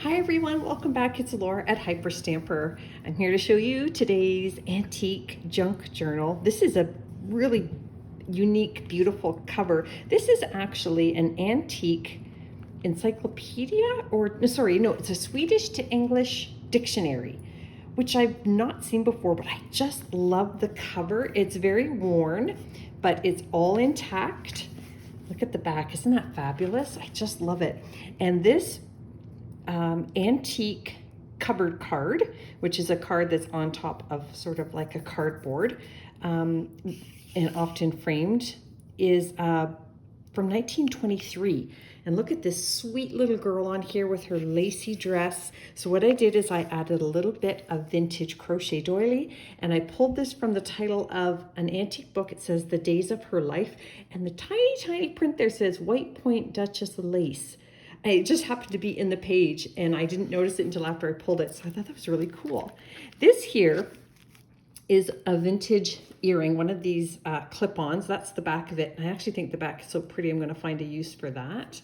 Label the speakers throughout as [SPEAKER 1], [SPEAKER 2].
[SPEAKER 1] Hi everyone, welcome back. It's Laura at Hyper Stamper. I'm here to show you today's antique junk journal. This is a really unique, beautiful cover. This is actually an antique encyclopedia, it's a Swedish to English dictionary, which I've not seen before, but I just love the cover. It's very worn, but it's all intact. Look at the back, isn't that fabulous? I just love it. And this antique covered card, which is a card that's on top of sort of like a cardboard and often framed, is from 1923. And look at this sweet little girl on here with her lacy dress. So what I did is I added a little bit of vintage crochet doily, and I pulled this from the title of an antique book. It says The Days of Her Life, and the tiny, tiny print there says White Point Duchess lace. It just happened to be in the page and I didn't notice it until after I pulled it. So I thought that was really cool. This here is a vintage earring, one of these clip-ons. That's the back of it. I actually think the back is so pretty. I'm going to find a use for that.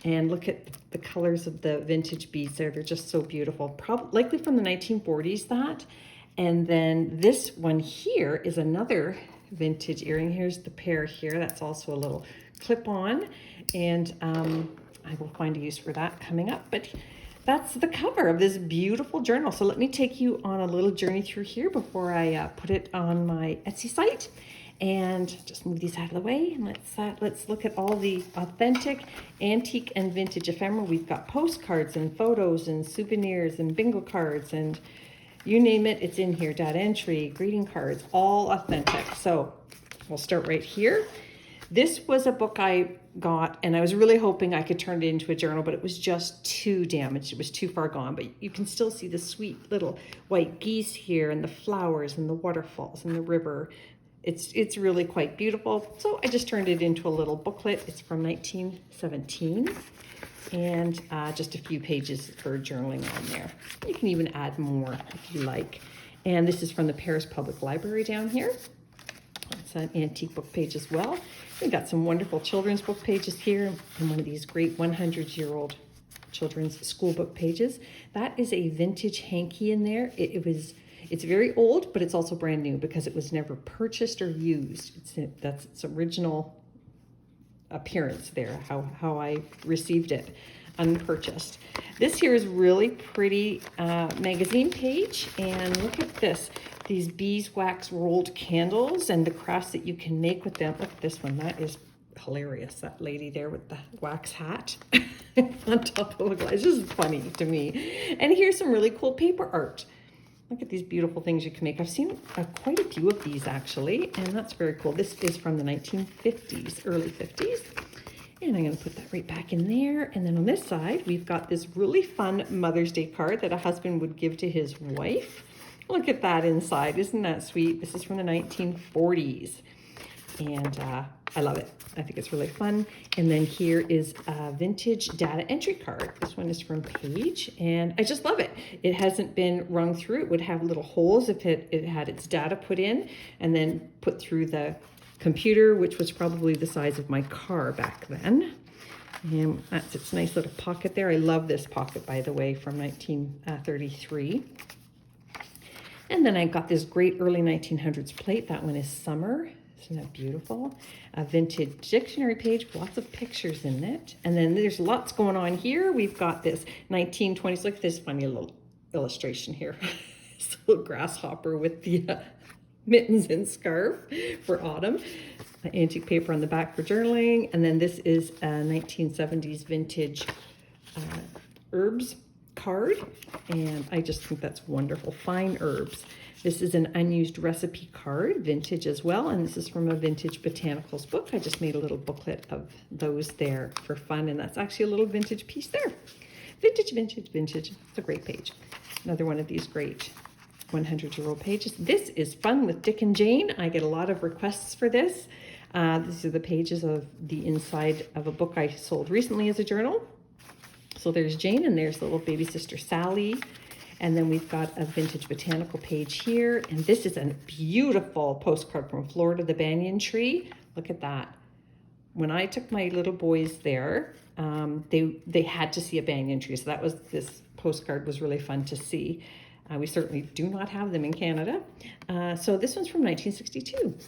[SPEAKER 1] And look at the colors of the vintage beads there. They're just so beautiful. Probably likely from the 1940s, that. And then this one here is another vintage earring. Here's the pair here. That's also a little clip-on. And I will find a use for that coming up, but that's the cover of this beautiful journal. So let me take you on a little journey through here before I put it on my Etsy site, and just move these out of the way. And let's look at all the authentic, antique, and vintage ephemera. We've got postcards and photos and souvenirs and bingo cards and you name it, it's in here. Data entry, greeting cards, all authentic. So we'll start right here. This was a book I got, and I was really hoping I could turn it into a journal, but it was just too damaged. It was too far gone, but you can still see the sweet little white geese here and the flowers and the waterfalls and the river. It's really quite beautiful. So I just turned it into a little booklet. It's from 1917 and just a few pages for journaling on there. You can even add more if you like. And this is from the Paris Public Library down here. It's an antique book page as well. We've got some wonderful children's book pages here and one of these great 100-year-old children's school book pages. That is a vintage hanky in there. It's very old, but it's also brand new because it was never purchased or used. That's its original appearance there, how I received it unpurchased. This here is really pretty magazine page, and look at this. These beeswax rolled candles and the crafts that you can make with them. Look at this one, that is hilarious. That lady there with the wax hat on top of a glass. This is funny to me. And here's some really cool paper art. Look at these beautiful things you can make. I've seen quite a few of these actually, and that's very cool. This is from the 1950s, early 50s. And I'm going to put that right back in there. And then on this side, we've got this really fun Mother's Day card that a husband would give to his wife. Look at that inside. Isn't that sweet? This is from the 1940s. And I love it. I think it's really fun. And then here is a vintage data entry card. This one is from Page, and I just love it. It hasn't been rung through. It would have little holes if it had its data put in and then put through the computer, which was probably the size of my car back then. And that's its nice little pocket there. I love this pocket, by the way, from 1933. And then I've got this great early 1900s plate. That one is Summer. Isn't that beautiful? A vintage dictionary page, lots of pictures in it. And then there's lots going on here. We've got this 1920s. Look at this funny little illustration here. This little grasshopper with the mittens and scarf for autumn. Antique paper on the back for journaling. And then this is a 1970s vintage herbs card, and I just think that's wonderful. Fine herbs. This is an unused recipe card, vintage as well, and this is from a vintage botanicals book. I just made a little booklet of those there for fun, and that's actually a little vintage piece there. Vintage, vintage, vintage. It's a great page. Another one of these great 100-year-old pages. This is Fun with Dick and Jane. I get a lot of requests for this. These are the pages of the inside of a book I sold recently as a journal. So there's Jane, and there's the little baby sister Sally. And then we've got a vintage botanical page here. And this is a beautiful postcard from Florida, the banyan tree. Look at that. When I took my little boys there, they had to see a banyan tree. So this postcard was really fun to see. We certainly do not have them in Canada. So this one's from 1962.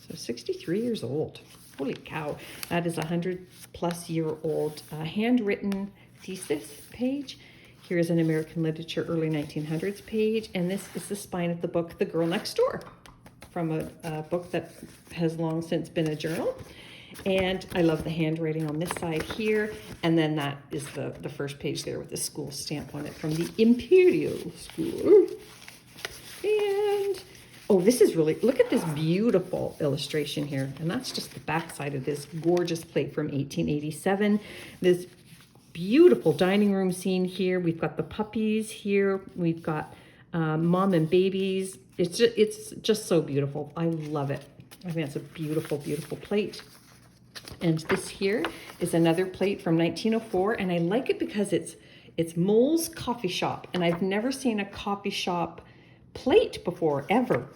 [SPEAKER 1] So 63 years old. Holy cow. That is a 100-plus-year-old handwritten thesis page. Here is an American Literature early 1900s page. And this is the spine of the book, The Girl Next Door, from a book that has long since been a journal. And I love the handwriting on this side here. And then that is the first page there with the school stamp on it from the Imperial School. And, oh, this is really, look at this beautiful illustration here. And that's just the back side of this gorgeous plate from 1887. This beautiful dining room scene here. We've got the puppies here. We've got mom and babies. It's just so beautiful. I love it. I think it's a beautiful, beautiful plate. And this here is another plate from 1904, and I like it because it's Mole's Coffee Shop, and I've never seen a coffee shop plate before, ever,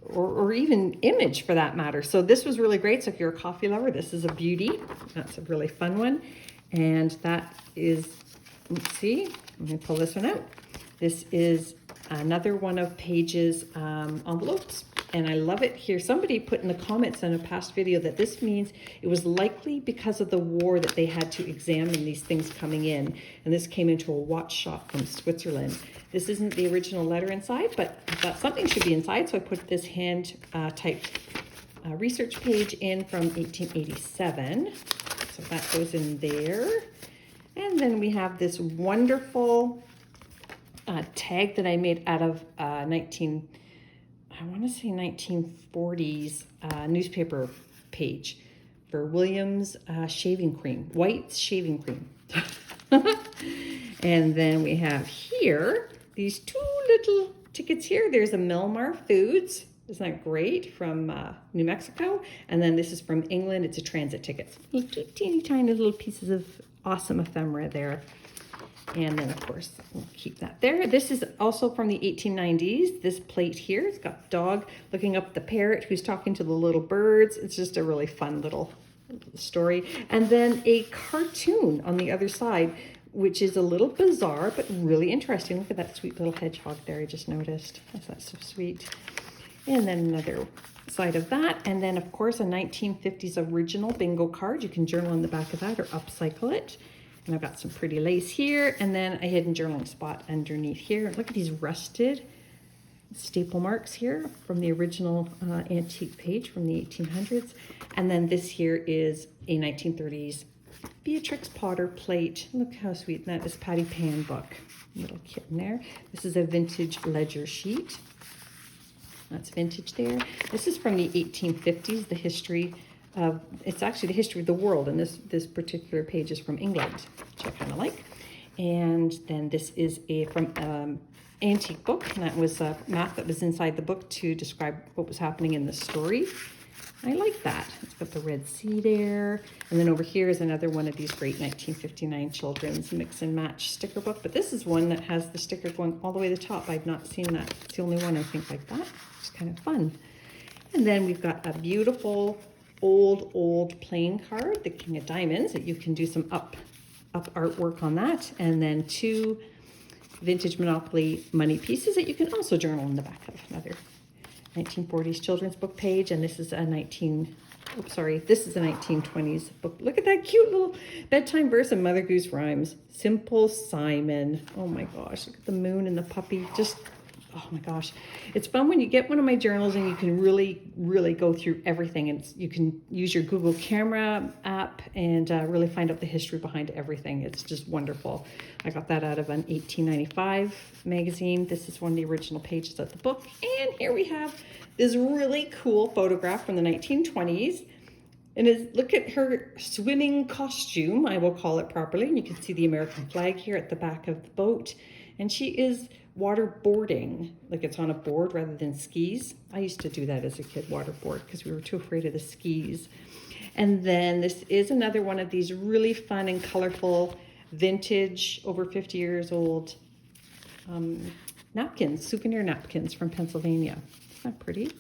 [SPEAKER 1] or even image for that matter. So this was really great. So if you're a coffee lover, this is a beauty. That's a really fun one. And that is, let's see, I'm going to pull this one out. This is another one of Paige's envelopes. And I love it here. Somebody put in the comments in a past video that this means it was likely because of the war that they had to examine these things coming in. And this came into a watch shop from Switzerland. This isn't the original letter inside, but I thought something should be inside. So I put this hand typed research page in from 1887. So that goes in there. And then we have this wonderful tag that I made out of 1940s newspaper page for Williams shaving cream, White's shaving cream. And then we have here these two little tickets here. There's a Melmar Foods. Isn't that great? From New Mexico. And then this is from England. It's a transit ticket. Teeny tiny little pieces of awesome ephemera there. And then, of course, we'll keep that there. This is also from the 1890s. This plate here, it's got dog looking up at the parrot who's talking to the little birds. It's just a really fun little story. And then a cartoon on the other side, which is a little bizarre, but really interesting. Look at that sweet little hedgehog there, I just noticed. That's so sweet. And then another side of that. And then, of course, a 1950s original bingo card. You can journal on the back of that or upcycle it. And I've got some pretty lace here, and then a hidden journaling spot underneath here. Look at these rusted staple marks here from the original antique page from the 1800s. And then this here is a 1930s Beatrix Potter plate. Look how sweet that is. Patty Pan book. Little kitten there. This is a vintage ledger sheet. That's vintage there. This is from the 1850s, the history of, it's actually the history of the world, and this particular page is from England, which I kind of like. And then this is from antique book, and that was a map that was inside the book to describe what was happening in the story. I like that. It's got the Red Sea there. And then over here is another one of these great 1959 children's mix and match sticker book. But this is one that has the sticker going all the way to the top. I've not seen that. It's the only one I think like that. It's kind of fun. And then we've got a beautiful old playing card, the King of Diamonds, that you can do some up artwork on that. And then two vintage Monopoly money pieces that you can also journal in the back of. Another 1940s children's book page, and this is a 1920s book. Look at that cute little bedtime verse of Mother Goose rhymes. Simple Simon. Oh my gosh, look at the moon and the puppy. Just, oh my gosh. It's fun when you get one of my journals and you can really go through everything, and you can use your Google Camera app and really find out the history behind everything. It's just wonderful. I got that out of an 1895 magazine. This is one of the original pages of the book. And here we have this really cool photograph from the 1920s. And look at her swimming costume, I will call it properly. And you can see the American flag here at the back of the boat. And she is waterboarding, like it's on a board rather than skis. I used to do that as a kid, waterboard, because we were too afraid of the skis. And then this is another one of these really fun and colorful vintage, over 50 years old napkins, souvenir napkins from Pennsylvania. Isn't that pretty?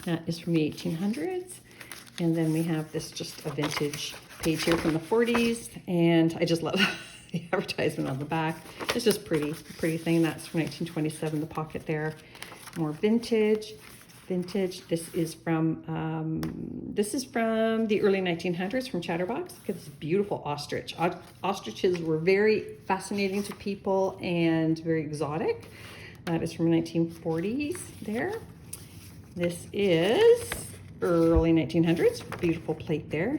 [SPEAKER 1] That is from the 1800s. And then we have this, just a vintage page here from the 40s, and I just love the advertisement on the back. It's just pretty thing. That's from 1927, the pocket there. More vintage. This is from the early 1900s from Chatterbox. Look at this beautiful ostrich. Ostriches were very fascinating to people and very exotic. That is from 1940s there. This is early 1900s. Beautiful plate there.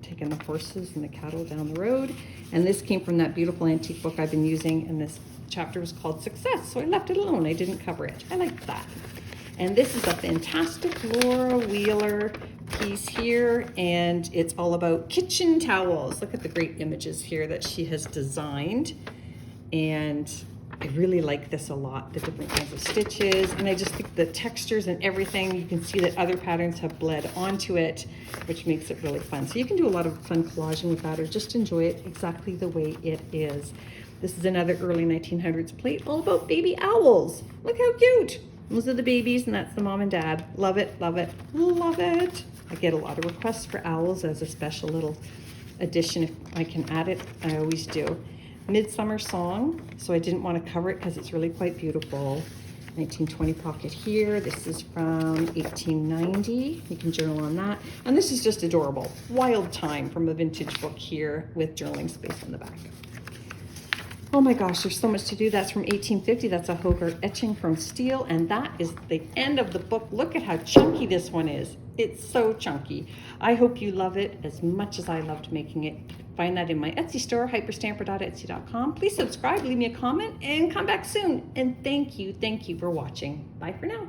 [SPEAKER 1] Taking the horses and the cattle down the road. And this came from that beautiful antique book I've been using, and this chapter was called Success, so I left it alone. I didn't cover it. I like that. And this is a fantastic Laura Wheeler piece here, and it's all about kitchen towels. Look at the great images here that she has designed. And I really like this a lot, the different kinds of stitches. And I just think the textures and everything, you can see that other patterns have bled onto it, which makes it really fun. So you can do a lot of fun collaging with that, or just enjoy it exactly the way it is. This is another early 1900s plate all about baby owls. Look how cute. Those are the babies, and that's the mom and dad. Love it, love it, love it. I get a lot of requests for owls as a special little addition. If I can add it, I always do. Midsummer Song, so I didn't want to cover it because it's really quite beautiful. 1920 pocket here. This is from 1890. You can journal on that. And this is just adorable. Wild Time from a vintage book here with journaling space on the back. Oh my gosh, there's so much to do. That's from 1850. That's a Hogarth etching from steel. And that is the end of the book. Look at how chunky this one is. It's so chunky. I hope you love it as much as I loved making it. Find that in my Etsy store, hyperstamper.etsy.com. Please subscribe, leave me a comment, and come back soon. And thank you for watching. Bye for now.